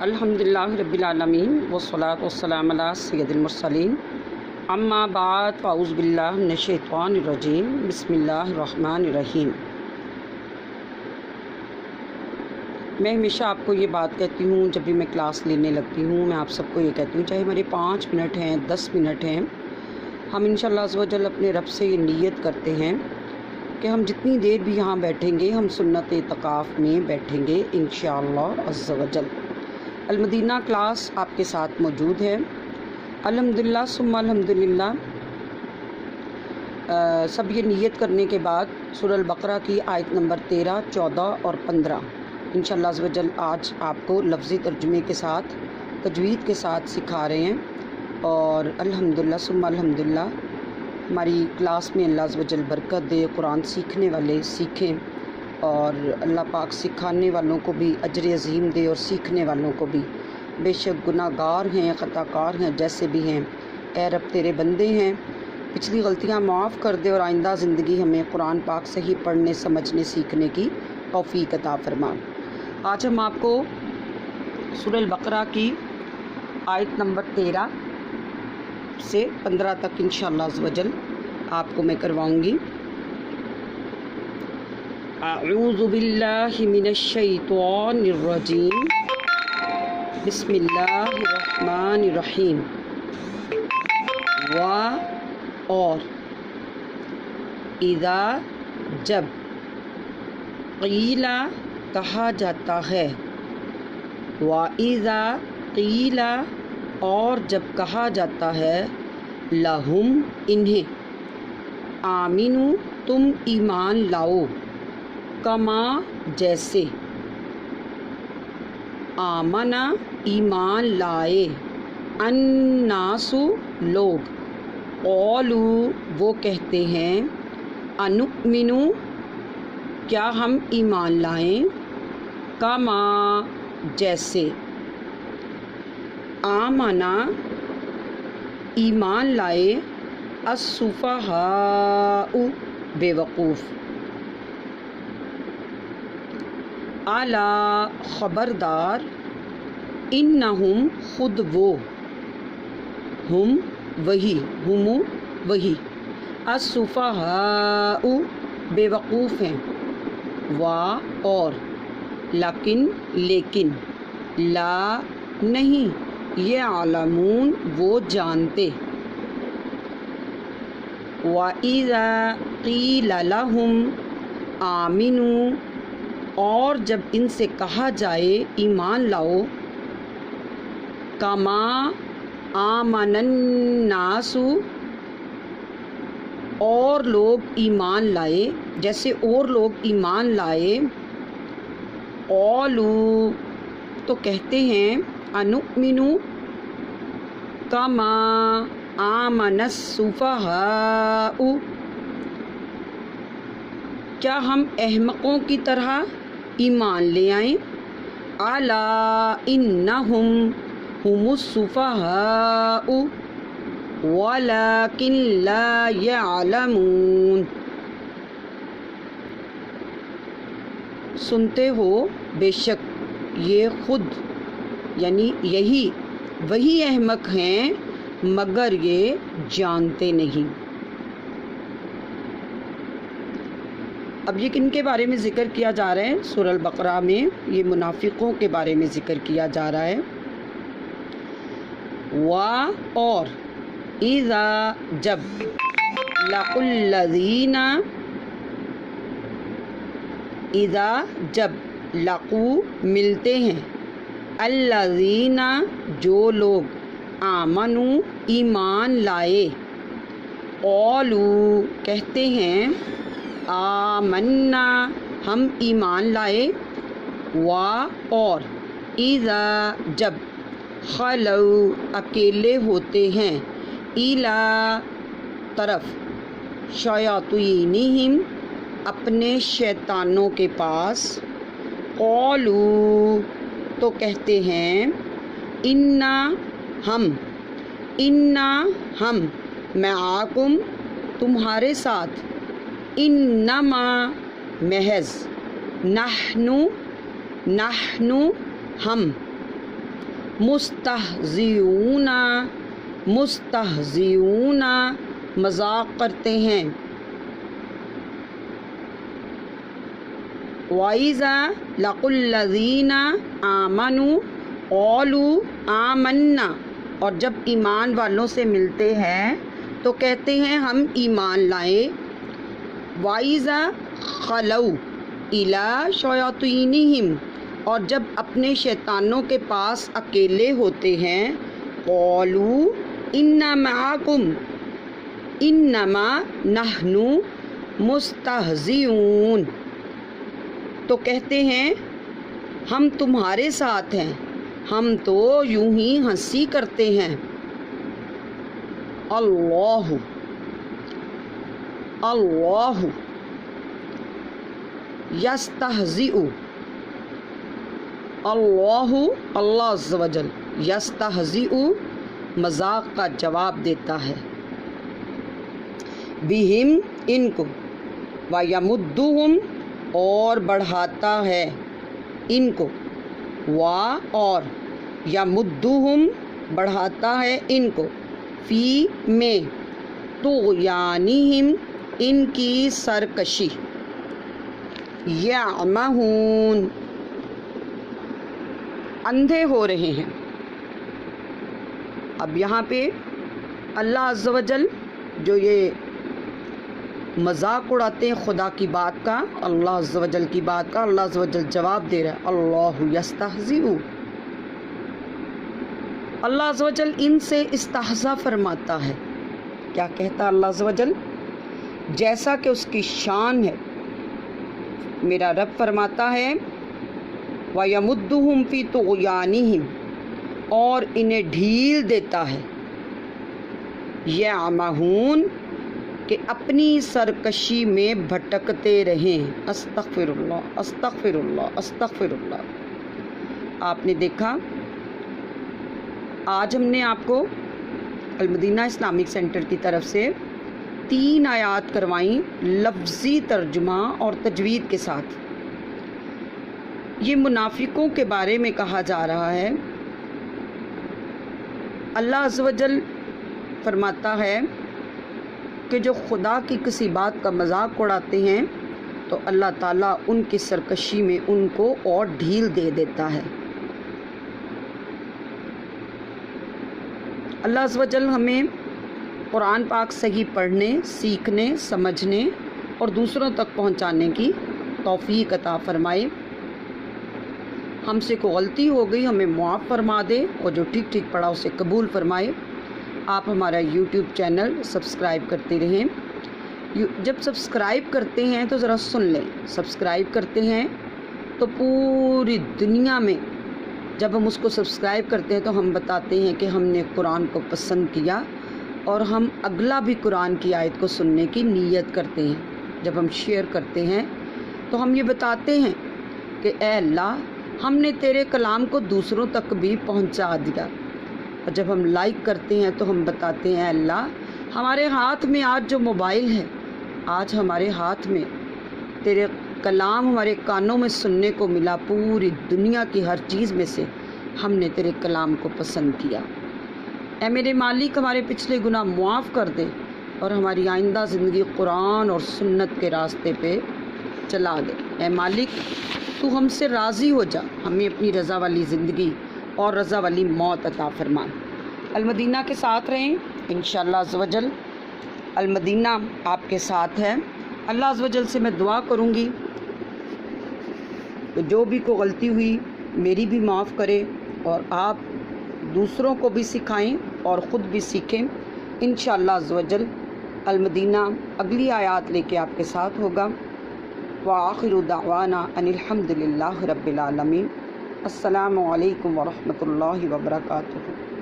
الحمدللہ رب العالمین والصلاۃ والسلام علی سید المرسلین اما بعد فاعوذ باللہ من الشیطان الرجیم بسم اللہ الرحمن الرحیم۔ میں ہمیشہ آپ کو یہ بات کہتی ہوں جب بھی میں کلاس لینے لگتی ہوں، میں آپ سب کو یہ کہتی ہوں، چاہے ہمارے 5 منٹ ہیں 10 منٹ ہیں، ہم انشاءاللہ عز و جل اپنے رب سے یہ نیت کرتے ہیں کہ ہم جتنی دیر بھی یہاں بیٹھیں گے ہم سنت اعتکاف میں بیٹھیں گے انشاءاللہ عز و جل۔ المدینہ کلاس آپ کے ساتھ موجود ہے الحمدللہ ثم الحمدللہ۔ سب یہ نیت کرنے کے بعد سورہ البقرہ کی آیت نمبر 13، 14 اور 15 انشاءاللہ عز و جل آج آپ کو لفظی ترجمے کے ساتھ تجوید کے ساتھ سکھا رہے ہیں، اور الحمدللہ ثم الحمدللہ ہماری کلاس میں اللہ عز و جل برکت دے، قرآن سیکھنے والے سیکھیں اور اللہ پاک سکھانے والوں کو بھی اجر عظیم دے اور سیکھنے والوں کو بھی۔ بے شک گناہ گار ہیں، خطا کار ہیں، جیسے بھی ہیں، اے رب تیرے بندے ہیں، پچھلی غلطیاں معاف کر دے اور آئندہ زندگی ہمیں قرآن پاک صحیح پڑھنے سمجھنے سیکھنے کی توفیق عطا فرما۔ آج ہم آپ کو سورہ البقرہ کی آیت نمبر 13 سے 15 تک انشاءاللہ عز و جل آپ کو میں کرواؤں گی۔ اعوذ باللہ من الشیطان الرجیم، بسم اللہ الرحمن الرحیم۔ اور اذا جب قیل کہا جاتا ہے، وَإِذَا قِيلَ اور جب کہا جاتا ہے، لَهُمْ انہیں، آمنو تم ایمان لاؤ، کما جیسے، آمنا ایمان لائے، الناس لوگ، قولوا وہ کہتے ہیں، انؤمنو کیا ہم ایمان لائیں، کما جیسے، آمنا ایمان لائے، السفہاء بے وقوف، الا خبردار، انہم خود وہ، ہم وہی، ہم وہی، السفہاء بے وقوف ہیں، اور لیکن لا نہیں، یعلمون وہ جانتے، وَإِذَا قِيلَ لَهُمْ آمِنُوا اور جب ان سے کہا جائے ایمان لاؤ، کما آمن الناس اور لوگ ایمان لائے، جیسے اور لوگ ایمان لائے، قولوا تو کہتے ہیں، انؤمنو کما آمن السفہاء کیا ہم احمقوں کی طرح ایمان لے آئیں، الا انہم ہم السفہاء ولکن لا یعلمون سنتے ہو بے شک یہ خود یعنی یہی وہی احمق ہیں مگر یہ جانتے نہیں۔ اب یہ کن کے بارے میں ذکر کیا جا رہا ہے؟ سورہ البقرہ میں یہ منافقوں کے بارے میں ذکر کیا جا رہا ہے۔ اور اذا جب، لقوا الذین اذا جب، لقوا ملتے ہیں، الذین جو لوگ، آمنوا ایمان لائے، قولوا کہتے ہیں، آمنا ہم ایمان لائے، اور اذا جب، خلو اکیلے ہوتے ہیں، الی طرف، شیاطینہم اپنے شیطانوں کے پاس، قولوا تو کہتے ہیں، انا ہم معکم تمہارے ساتھ، انما محض، نحن ہم، मुस्तहज़िऊन, मुस्तहज़िऊन मजाक करते हैं। वइज़ा लक़ुल्लज़ीना आमनू क़ालू आमन्ना, और जब ईमान वालों से मिलते हैं तो कहते हैं हम ईमान लाए। वाइज़ा खलऊ इला शयातीनिहिम, और जब अपने शैतानों के पास अकेले होते हैं, क़ालू इन्ना मआकुम इन्नमा नहनु मुस्तहज़िऊन, तो कहते हैं हम तुम्हारे साथ हैं, हम तो यूं ही हंसी करते हैं। अल्लाहु अल्लाहु यस्तहज़िउ, अल्लाहु अल्लाह अज़्ज़ व जल, यस्तहज़िउ मजाक का जवाब देता है, बिहिम इनको, व यमुद्दुहुम और बढ़ाता है इनको, वा और यमुद्दुहुम बढ़ाता है इनको, फ़ी में तुग़यानिहिम इनकी सरकशी, यअमहून अंधे हो रहे हैं। अब यहाँ पे अल्लाह अज़्ज़ व जल जो ये मजाक उड़ाते हैं खुदा की बात का, अल्लाह अज़्ज़ व जल की बात का, अल्लाह अज़्ज़ व जल जवाब दे रहा है, अल्लाहु यस्तहज़िउ, अल्लाह अज़्ज़ व जल इनसे इस्तेहज़ा फरमाता है। क्या कहता अल्लाह अज़्ज़ व जल, जैसा कि उसकी शान है। मेरा रब फरमाता है व यमुद्दुहुम फ़ी तुग़यानिहिम, और इन्हें ढील देता है, यअमहून कि अपनी सरकशी में भटकते रहें। अस्तग़फिरुल्लाह अस्तग़फिरुल्लाह अस्तग़फिरुल्लाह। आपने देखा, आज हमने आपको अलमदीना इस्लामिक सेंटर की तरफ से 3 आयात करवाई लफ्ज़ी तर्जुमा और तजवीद के साथ। ये मुनाफिकों के बारे में कहा जा रहा है। अल्लाह अज़्ज़ व जल फरमाता है कि जो खुदा की किसी बात का मजाक उड़ाते हैं तो अल्लाह ताला उनकी सरकशी में उनको और ढील दे देता है। अल्लाह अज़्ज़ व जल हमें कुरान पाक सही पढ़ने, सीखने, समझने और दूसरों तक पहुंचाने की तौफ़ीक अता फ़रमाए। हमसे कोई गलती हो गई हमें मुआफ़ फरमा दे, और जो ठीक ठीक पढ़ा उसे कबूल फरमाए। आप हमारा YouTube चैनल सब्सक्राइब करते रहें। जब सब्सक्राइब करते हैं तो ज़रा सुन लें, सब्सक्राइब करते हैं तो पूरी दुनिया में जब हम उसको सब्सक्राइब करते हैं तो हम बताते हैं कि हमने कुरान को पसंद किया, और हम अगला भी कुरान की आयत को सुनने की नीयत करते हैं। जब हम शेयर करते हैं तो हम ये बताते हैं कि ए अल्लाह, हमने तेरे कलाम को दूसरों तक भी पहुंचा दिया। और जब हम लाइक करते हैं तो हम बताते हैं अल्लाह, हमारे हाथ में आज जो मोबाइल है, आज हमारे हाथ में तेरे कलाम हमारे कानों में सुनने को मिला, पूरी दुनिया की हर चीज़ में से हमने तेरे कलाम को पसंद किया। ऐ मेरे मालिक, हमारे पिछले गुनाह मुआफ़ कर दे और हमारी आइंदा ज़िंदगी कुरान और सुन्नत के रास्ते पे चला दे। ऐ मालिक, तू हमसे राज़ी हो जा, हमें अपनी रज़ा वाली ज़िंदगी और रज़ा वाली मौत अता फरमा। अलमदीना के साथ रहें इंशाअल्लाह अज़्ज़ व जल। अलमदीना आपके साथ है। अल्लाह अज़्ज़ व जल से मैं दुआ करूँगी तो जो भी कोई गलती हुई मेरी भी माफ़ करे, और आप दूसरों को भी सिखाएं और ख़ुद भी सीखें इंशाअल्लाह अज़्ज़ व जल। अलमदीना अगली आयत लेके आपके साथ होगा। व आखिरु दावाना अनिल हम्दुलिल्लाहि रब्बिल आलमीन। अस्सलामु अलैकुम व रहमतुल्लाहि व बरकातुहू।